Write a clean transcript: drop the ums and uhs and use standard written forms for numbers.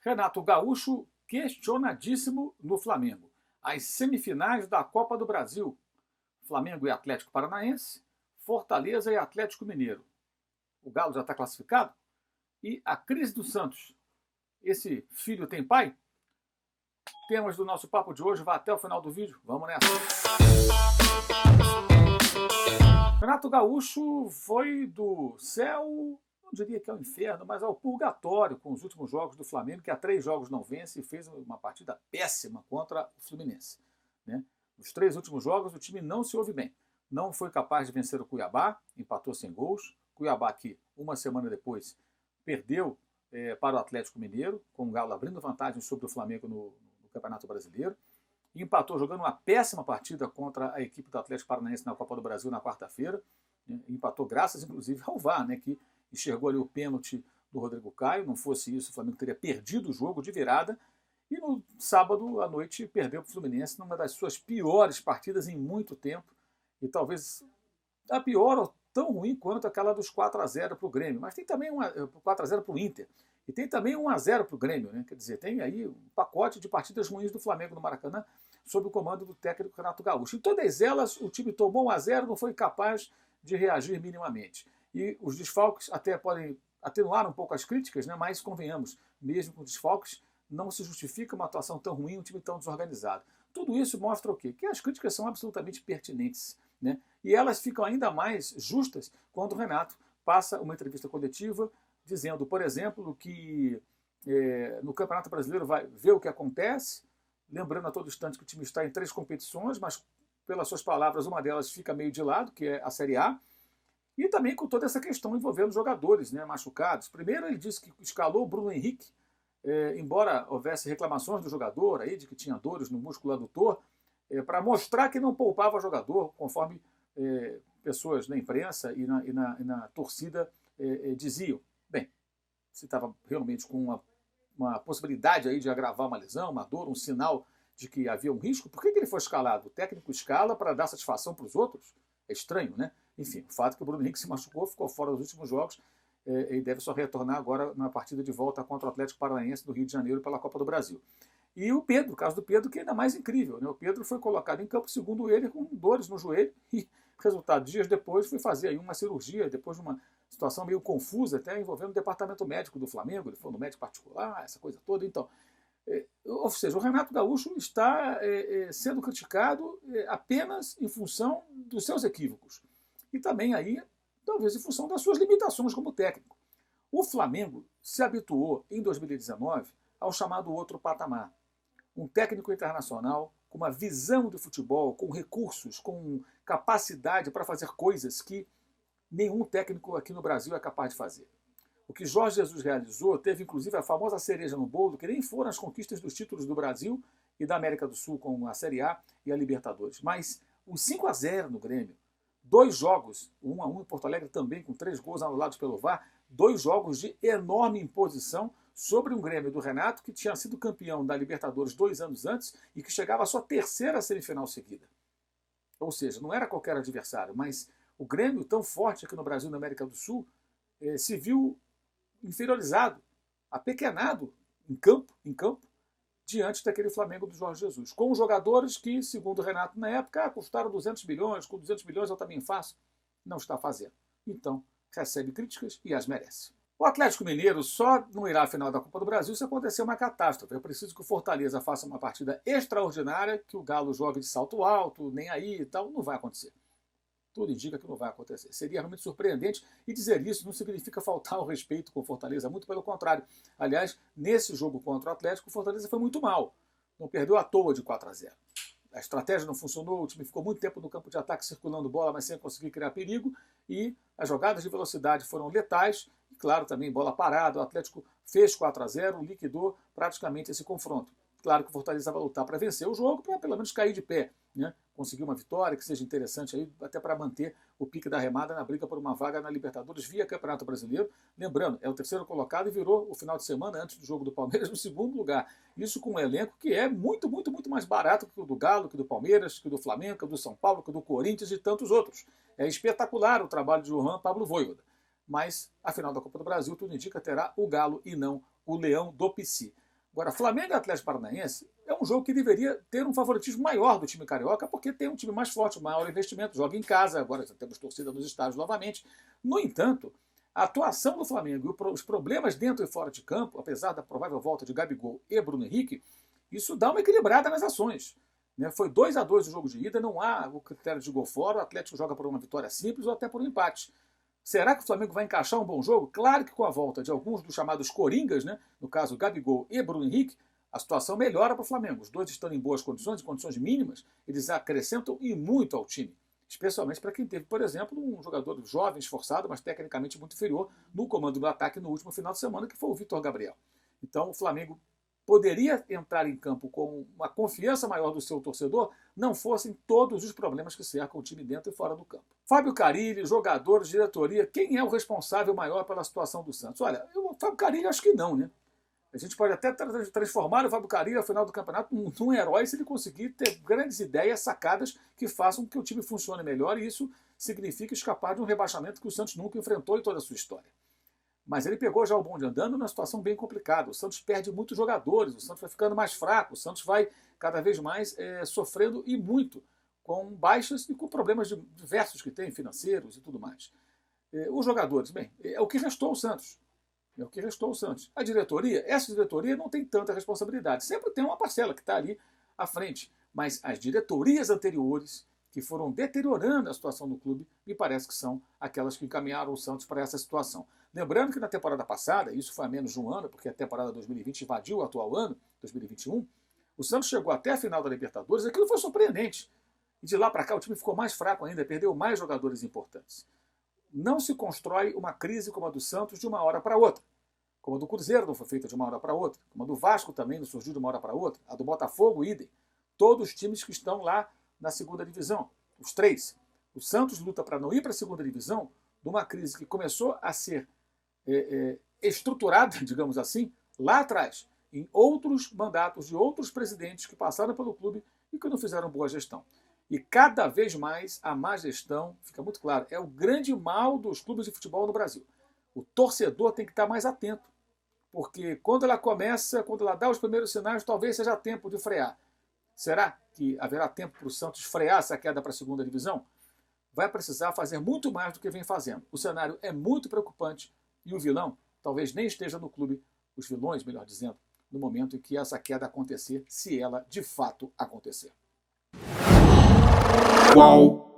Renato Gaúcho questionadíssimo no Flamengo. As semifinais da Copa do Brasil. Flamengo e Atlético Paranaense, Fortaleza e Atlético Mineiro. O Galo já está classificado? E a crise do Santos. Esse filho tem pai? Temas do nosso papo de hoje. Vá até o final do vídeo. Vamos nessa. Renato Gaúcho foi do céu, não diria que é o inferno, mas ao purgatório com os últimos jogos do Flamengo, que há 3 jogos não vence e fez uma partida péssima contra o Fluminense. Né? Nos 3 últimos jogos o time não se ouve bem. Não foi capaz de vencer o Cuiabá, empatou sem gols. Cuiabá que, uma semana depois, perdeu para o Atlético Mineiro, com o Galo abrindo vantagem sobre o Flamengo no Campeonato Brasileiro. E empatou jogando uma péssima partida contra a equipe do Atlético Paranaense na Copa do Brasil na quarta-feira. Empatou graças, inclusive, ao VAR, né, que enxergou ali o pênalti do Rodrigo Caio. Não fosse isso, o Flamengo teria perdido o jogo de virada. E no sábado à noite perdeu para o Fluminense numa das suas piores partidas em muito tempo. E talvez a pior ou tão ruim quanto aquela dos 4-0 para o Grêmio. Mas tem também 4-0 para o Inter. E tem também 1-0 para o Grêmio. Né? Quer dizer, tem aí um pacote de partidas ruins do Flamengo no Maracanã sob o comando do técnico Renato Gaúcho. Em todas elas, o time tomou 1-0, não foi capaz de reagir minimamente. E os desfalques até podem atenuar um pouco as críticas, né? Mas convenhamos, mesmo com desfalques, não se justifica uma atuação tão ruim, um time tão desorganizado. Tudo isso mostra o quê? Que as críticas são absolutamente pertinentes. Né? E elas ficam ainda mais justas quando o Renato passa uma entrevista coletiva dizendo, por exemplo, que no Campeonato Brasileiro vai ver o que acontece, lembrando a todo instante que o time está em 3 competições, mas, pelas suas palavras, uma delas fica meio de lado, que é a Série A, e também com toda essa questão envolvendo jogadores, né, machucados. Primeiro ele disse que escalou o Bruno Henrique, embora houvesse reclamações do jogador, aí, de que tinha dores no músculo adutor, para mostrar que não poupava o jogador, conforme pessoas na imprensa e na torcida diziam. Bem, se estava realmente com uma possibilidade aí de agravar uma lesão, uma dor, um sinal de que havia um risco, por que ele foi escalado? O técnico escala para dar satisfação para os outros? É estranho, né? Enfim, o fato é que o Bruno Henrique se machucou, ficou fora dos últimos jogos e deve só retornar agora na partida de volta contra o Atlético Paranaense do Rio de Janeiro pela Copa do Brasil. E o Pedro, o caso do Pedro, que é ainda mais incrível. Né? O Pedro foi colocado em campo, segundo ele, com dores no joelho e, resultado, dias depois, foi fazer aí uma cirurgia, depois de uma situação meio confusa, até envolvendo o departamento médico do Flamengo, ele foi no médico particular, essa coisa toda. Então, ou seja, o Renato Gaúcho está sendo criticado apenas em função dos seus equívocos. E também aí, talvez em função das suas limitações como técnico. O Flamengo se habituou, em 2019, ao chamado outro patamar. Um técnico internacional com uma visão de futebol, com recursos, com capacidade para fazer coisas que nenhum técnico aqui no Brasil é capaz de fazer. O que Jorge Jesus realizou teve inclusive a famosa cereja no bolo, que nem foram as conquistas dos títulos do Brasil e da América do Sul, com a Série A e a Libertadores. Mas os 5-0 no Grêmio, 2 jogos, 1-1 em Porto Alegre também, com 3 gols anulados pelo VAR, 2 jogos de enorme imposição sobre um Grêmio do Renato, que tinha sido campeão da Libertadores 2 anos antes e que chegava à sua 3ª semifinal seguida. Ou seja, não era qualquer adversário, mas o Grêmio, tão forte aqui no Brasil e na América do Sul, se viu inferiorizado, apequenado em campo, diante daquele Flamengo do Jorge Jesus. Com jogadores que, segundo o Renato na época, custaram 200 milhões, com 200 milhões eu também faço. Não está fazendo. Então, recebe críticas e as merece. O Atlético Mineiro só não irá à final da Copa do Brasil se acontecer uma catástrofe. Eu preciso que o Fortaleza faça uma partida extraordinária, que o Galo jogue de salto alto, nem aí e tal. Não vai acontecer. Tudo indica que não vai acontecer. Seria realmente surpreendente, e dizer isso não significa faltar ao respeito com o Fortaleza, muito pelo contrário. Aliás, nesse jogo contra o Atlético, o Fortaleza foi muito mal. Não perdeu à toa de 4-0. A estratégia não funcionou, o time ficou muito tempo no campo de ataque circulando bola, mas sem conseguir criar perigo, e as jogadas de velocidade foram letais, e claro, também bola parada, o Atlético fez 4-0, liquidou praticamente esse confronto. Claro que o Fortaleza vai lutar para vencer o jogo, para pelo menos cair de pé, né? Conseguir uma vitória que seja interessante aí, até para manter o pique da remada na briga por uma vaga na Libertadores via Campeonato Brasileiro. Lembrando, é o 3º colocado e virou o final de semana, antes do jogo do Palmeiras, no 2º lugar. Isso com um elenco que é muito, muito, muito mais barato que o do Galo, que o do Palmeiras, que o do Flamengo, que o do São Paulo, que o do Corinthians e tantos outros. É espetacular o trabalho de Johan Pablo Vojvoda. Mas a final da Copa do Brasil, tudo indica, terá o Galo e não o Leão do Pici. Agora, Flamengo e Atlético Paranaense é um jogo que deveria ter um favoritismo maior do time carioca, porque tem um time mais forte, maior investimento, joga em casa, agora já temos torcida nos estádios novamente. No entanto, a atuação do Flamengo e os problemas dentro e fora de campo, apesar da provável volta de Gabigol e Bruno Henrique, isso dá uma equilibrada nas ações. Foi 2-2 o jogo de ida, não há o critério de gol fora, o Atlético joga por uma vitória simples ou até por um empate. Será que o Flamengo vai encaixar um bom jogo? Claro que com a volta de alguns dos chamados coringas, no caso Gabigol e Bruno Henrique, a situação melhora para o Flamengo. Os dois estão em boas condições, em condições mínimas, eles acrescentam e muito ao time. Especialmente para quem teve, por exemplo, um jogador jovem, esforçado, mas tecnicamente muito inferior no comando do ataque no último final de semana, que foi o Vitor Gabriel. Então o Flamengo poderia entrar em campo com uma confiança maior do seu torcedor, não fossem todos os problemas que cercam o time dentro e fora do campo. Fábio Carille, jogadores, diretoria, quem é o responsável maior pela situação do Santos? Olha, o Fábio Carille acho que não, A gente pode até transformar o Fábio Carille ao final do campeonato num herói se ele conseguir ter grandes ideias, sacadas que façam que o time funcione melhor, e isso significa escapar de um rebaixamento que o Santos nunca enfrentou em toda a sua história. Mas ele pegou já o bonde andando numa situação bem complicada. O Santos perde muitos jogadores, o Santos vai ficando mais fraco, o Santos vai cada vez mais sofrendo e muito com baixas e com problemas diversos que tem, financeiros e tudo mais. Os jogadores, bem, é o que restou ao Santos. É o que restou ao Santos. A diretoria, essa diretoria não tem tanta responsabilidade. Sempre tem uma parcela que está ali à frente. Mas as diretorias anteriores, que foram deteriorando a situação do clube, me parece que são aquelas que encaminharam o Santos para essa situação. Lembrando que na temporada passada, isso foi há menos de um ano, porque a temporada 2020 invadiu o atual ano, 2021, o Santos chegou até a final da Libertadores, aquilo foi surpreendente. E de lá para cá o time ficou mais fraco ainda, perdeu mais jogadores importantes. Não se constrói uma crise como a do Santos de uma hora para outra. Como a do Cruzeiro não foi feita de uma hora para outra. Como a do Vasco também não surgiu de uma hora para outra. A do Botafogo, idem. Todos os times que estão lá na segunda divisão. Os três. O Santos luta para não ir para a segunda divisão de uma crise que começou a ser estruturada, digamos assim, lá atrás, em outros mandatos de outros presidentes que passaram pelo clube e que não fizeram boa gestão. E cada vez mais a má gestão, fica muito claro, é o grande mal dos clubes de futebol no Brasil. O torcedor tem que estar mais atento, porque quando ela começa, quando ela dá os primeiros sinais, talvez seja tempo de frear. Será que haverá tempo para o Santos frear essa queda para a segunda divisão? Vai precisar fazer muito mais do que vem fazendo. O cenário é muito preocupante e o vilão talvez nem esteja no clube, os vilões, melhor dizendo, no momento em que essa queda acontecer, se ela de fato acontecer. Qual?